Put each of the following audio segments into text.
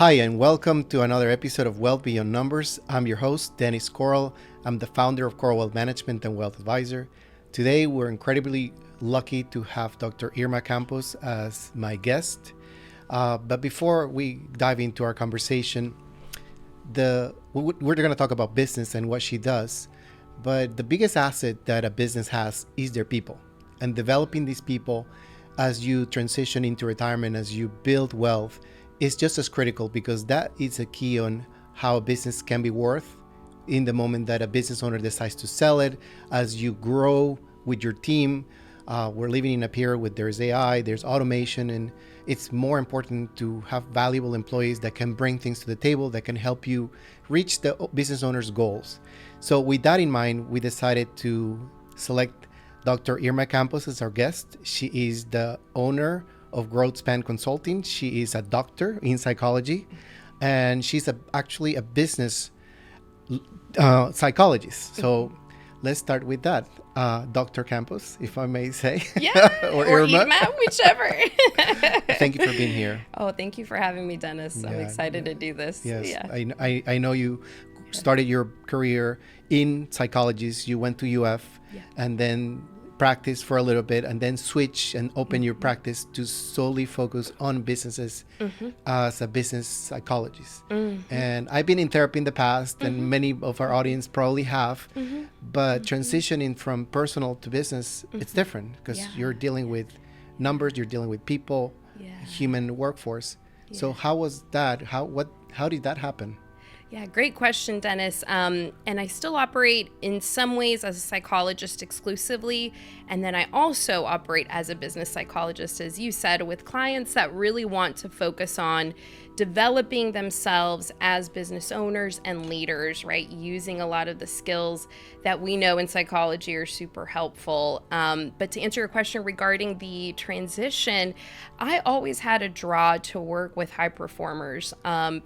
Hi, and welcome to another episode of Wealth Beyond Numbers. I'm your host, Dennis Coral. I'm the founder of Coral Wealth Management and Wealth Advisor. Today, we're incredibly lucky to have Dr. Irma Campos as my guest. But before we dive into our conversation, we're going to talk about business and what she does. But the biggest asset that a business has is their people. And developing these people as you transition into retirement, as you build wealth, is just as critical, because that is a key on how a business can be worth in the moment that a business owner decides to sell it. As you grow with your team, we're living in a period where there's AI, there's automation, and it's more important to have valuable employees that can bring things to the table, that can help you reach the business owner's goals. So with that in mind, we decided to select Dr. Irma Campos as our guest. She is the owner of Growth Span Consulting. She is a doctor in psychology, and she's actually a business psychologist. So let's start with that. Dr. Campos, if I may say. Yeah, or Irma, whichever. Thank you for being here. Oh, thank you for having me, Dennis. Yeah, I'm excited to do this. Yes, Yeah. I know you started your career in psychology. You went to UF and then practice for a little bit, and then switch and open your practice to solely focus on businesses as a business psychologist. And I've been in therapy in the past, and many of our audience probably have, but transitioning from personal to business, it's different, because you're dealing with numbers, you're dealing with people, human workforce. So how was that? How did that happen? Yeah, great question, Dennis. And I still operate in some ways as a psychologist exclusively. And then I also operate as a business psychologist, as you said, with clients that really want to focus on developing themselves as business owners and leaders, right? Using a lot of the skills that we know in psychology are super helpful. But to answer your question regarding the transition, I always had a draw to work with high performers,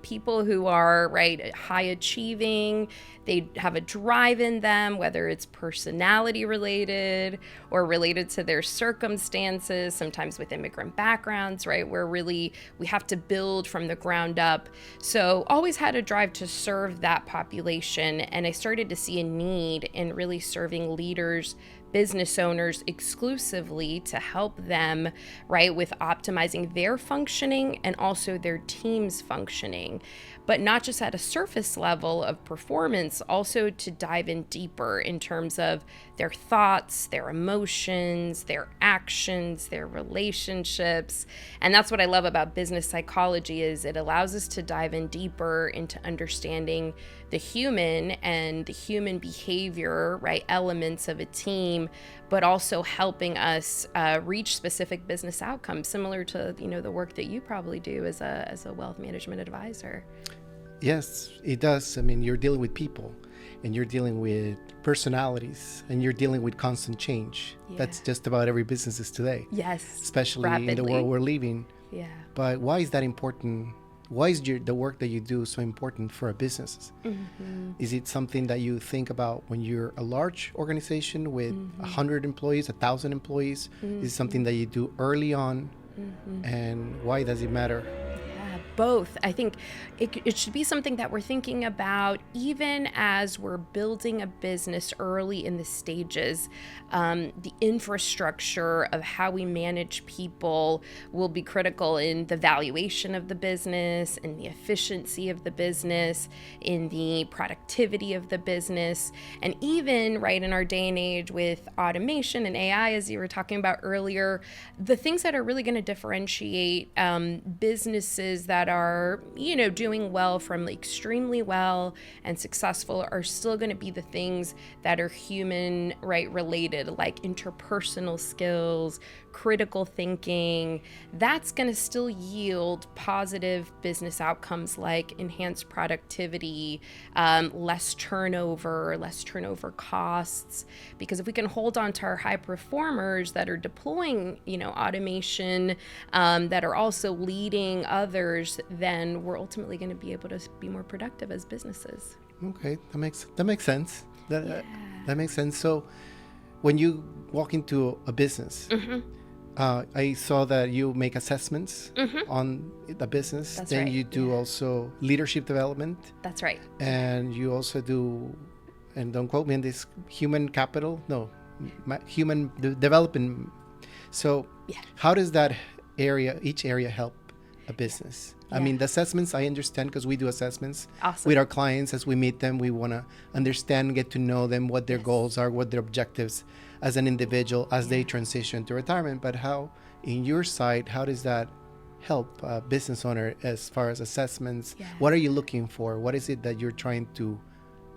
people who are, right, high achieving. They have a drive in them, whether it's personality related or related to their circumstances, sometimes with immigrant backgrounds, right? Where really we have to build from the ground up. So always had a drive to serve that population. And I started to see a need in really serving leaders, business owners exclusively, to help them, right, with optimizing their functioning and also their team's functioning. But not just at a surface level of performance, also to dive in deeper in terms of their thoughts, their emotions, their actions, their relationships. And that's what I love about business psychology, is it allows us to dive in deeper into understanding the human and the human behavior, right, elements of a team, but also helping us reach specific business outcomes, similar to, the work that you probably do as a wealth management advisor. Yes, it does. I mean, you're dealing with people, and you're dealing with personalities, and you're dealing with constant change. That's just about every business is today. Yes. Especially rapidly. In the world we're living. Yeah. But why is that important? Why is the work that you do so important for a business? Is it something that you think about when you're a large organization with 100 employees, 1,000 employees? Is it something that you do early on? And why does it matter? Both. I think it should be something that we're thinking about even as we're building a business early in the stages. The infrastructure of how we manage people will be critical in the valuation of the business, in the efficiency of the business, in the productivity of the business. And even, right, in our day and age with automation and AI, as you were talking about earlier, the things that are really going to differentiate businesses that are, doing well from extremely well and successful are still going to be the things that are human, right, related, like interpersonal skills, critical thinking. That's going to still yield positive business outcomes like enhanced productivity, less turnover costs. Because if we can hold on to our high performers that are deploying, automation, that are also leading others, then we're ultimately going to be able to be more productive as businesses. Okay, that makes sense. That makes sense. So when you walk into a business, I saw that you make assessments on the business. That's then right. you do also leadership development, That's right. and you also do, and don't quote me on this, human capital, no, human development. So Yeah. how does that each area help a business? I Yeah. mean, the assessments I understand, because we do assessments Awesome. with our clients as we meet them. We want to understand, get to know them, what their Yes. goals are, what their objectives as an individual as they Yeah. transition to retirement. But how, in your side, how does that help a business owner as far as assessments? Yeah. What are you looking for? What is it that you're trying to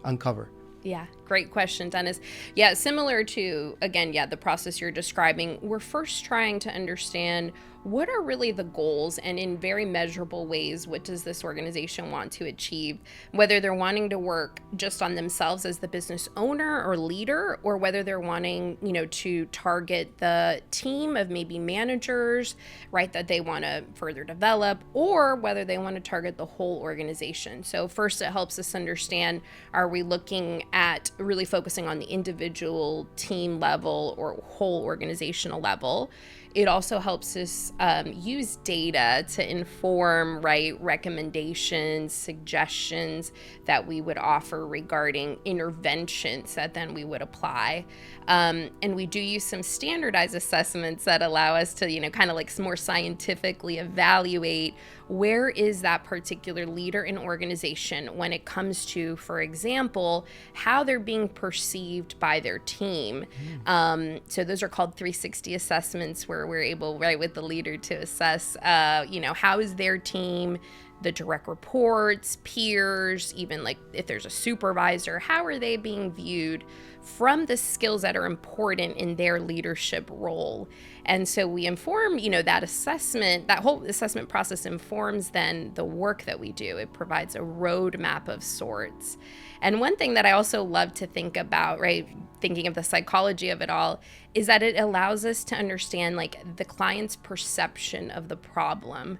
uncover? Yeah, great question, Dennis. Yeah, similar to, again, the process you're describing, we're first trying to understand what are really the goals, and in very measurable ways, what does this organization want to achieve? Whether they're wanting to work just on themselves as the business owner or leader, or whether they're wanting, to target the team of maybe managers, right, that they want to further develop, or whether they want to target the whole organization. So first, it helps us understand, are we looking at really focusing on the individual team level or whole organizational level? It also helps us use data to inform, right, recommendations, suggestions that we would offer regarding interventions that then we would apply. And we do use some standardized assessments that allow us to, kind of like more scientifically evaluate where is that particular leader in organization when it comes to, for example, how they're being perceived by their team. So those are called 360 assessments, where we're able, right, with the leader to assess, how is their team, the direct reports, peers, even like if there's a supervisor, how are they being viewed from the skills that are important in their leadership role? And so we inform, that assessment, that whole assessment process informs then the work that we do. It provides a roadmap of sorts. And one thing that I also love to think about, right, thinking of the psychology of it all, is that it allows us to understand like the client's perception of the problem.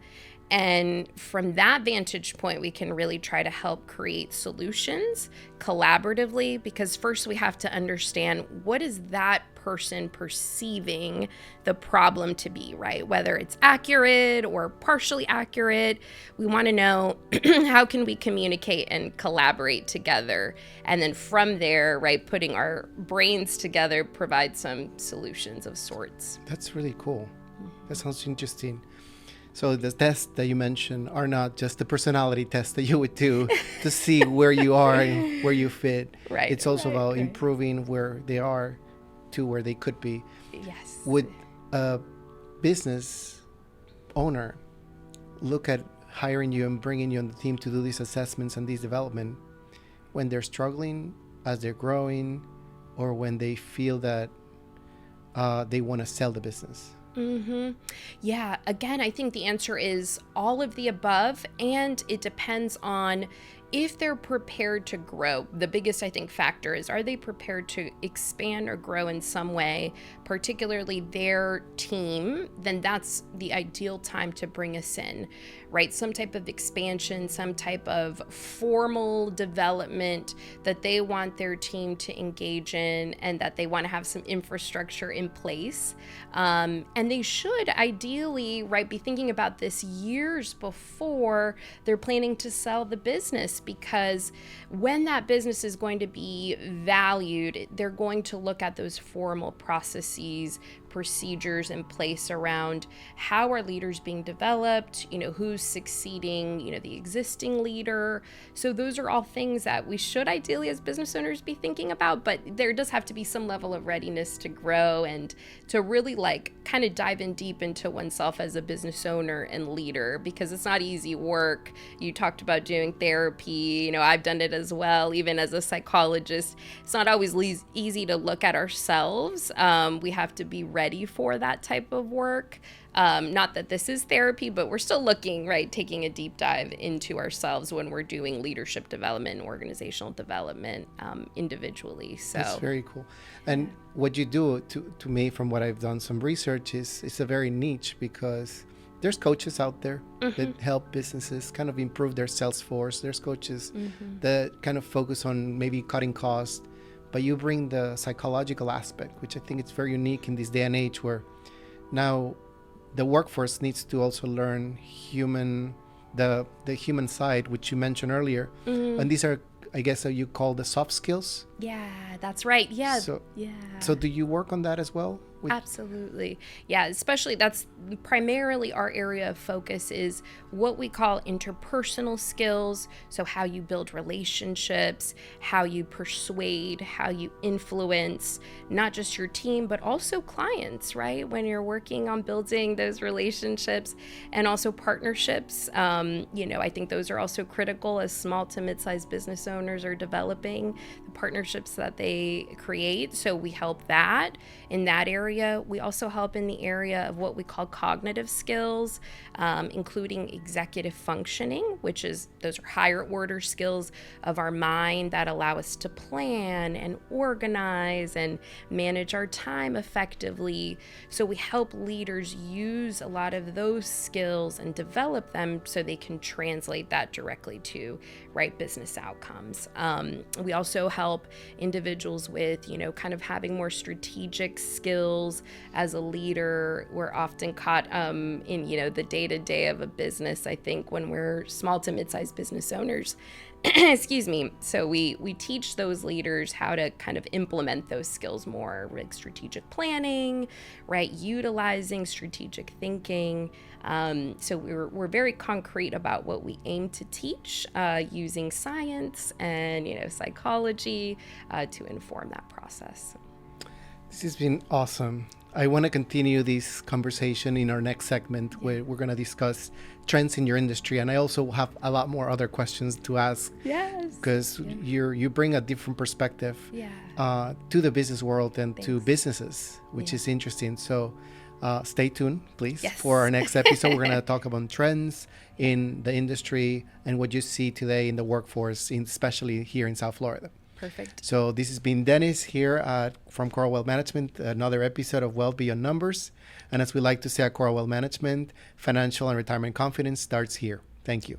And from that vantage point, we can really try to help create solutions collaboratively, because first we have to understand what is that person perceiving the problem to be, right? Whether it's accurate or partially accurate, we want to know how can we communicate and collaborate together. And then from there, right, putting our brains together, provide some solutions of sorts. That's really cool. That sounds interesting. So the tests that you mentioned are not just the personality test that you would do to see where you are and where you fit. Right. It's also about right. improving where they are to where they could be. Yes. Would a business owner look at hiring you and bringing you on the team to do these assessments and these development when they're struggling, as they're growing, or when they feel that they want to sell the business? Mm-hmm. Yeah. Again, I think the answer is all of the above, and it depends on if they're prepared to grow. The biggest, I think, factor is, are they prepared to expand or grow in some way, particularly their team? Then that's the ideal time to bring us in, right? Some type of expansion, some type of formal development that they want their team to engage in, and that they want to have some infrastructure in place. And they should ideally, right, be thinking about this years before they're planning to sell the business, because when that business is going to be valued, they're going to look at those formal processes, procedures in place around how are leaders being developed, who's succeeding, the existing leader. So those are all things that we should ideally as business owners be thinking about, but there does have to be some level of readiness to grow and to really kind of dive in deep into oneself as a business owner and leader, because it's not easy work. You talked about doing therapy, I've done it as well, even as a psychologist. It's not always easy to look at ourselves. We have to be ready for that type of work. Not that this is therapy, but we're still looking, right, taking a deep dive into ourselves when we're doing leadership development and organizational development individually. So that's very cool. And what you do, to me, from what I've done some research, is it's a very niche, because there's coaches out there that help businesses kind of improve their sales force. There's coaches that kind of focus on maybe cutting costs, but you bring the psychological aspect, which I think it's very unique in this day and age where Now, the workforce needs to also learn the human side, which you mentioned earlier. And these are, I guess, you call the soft skills. Yeah, that's right. Yeah. So do you work on that as well? Absolutely. Yeah, especially that's primarily our area of focus is what we call interpersonal skills. So how you build relationships, how you persuade, how you influence not just your team, but also clients, right? When you're working on building those relationships and also partnerships, I think those are also critical as small to mid-sized business owners are developing the partnerships that they create. So we help that in that area. We also help in the area of what we call cognitive skills, including executive functioning, those are higher order skills of our mind that allow us to plan and organize and manage our time effectively. So we help leaders use a lot of those skills and develop them so they can translate that directly to business outcomes. We also help individuals with, kind of having more strategic skills as a leader. We're often caught in, the day-to-day of a business, I think, when we're small to mid-sized business owners. Excuse me. So we teach those leaders how to kind of implement those skills more, like strategic planning, right? Utilizing strategic thinking. So we're very concrete about what we aim to teach, using science and psychology to inform that process. This has been awesome. I want to continue this conversation in our next segment where we're going to discuss trends in your industry. And I also have a lot more other questions to ask. Yes. Because you bring a different perspective to the business world and to businesses, which is interesting. So stay tuned, please, for our next episode. We're going to talk about trends in the industry and what you see today in the workforce, especially here in South Florida. Perfect. So this has been Dennis here from Coral Wealth Management, another episode of Wealth Beyond Numbers. And as we like to say at Coral Wealth Management, financial and retirement confidence starts here. Thank you.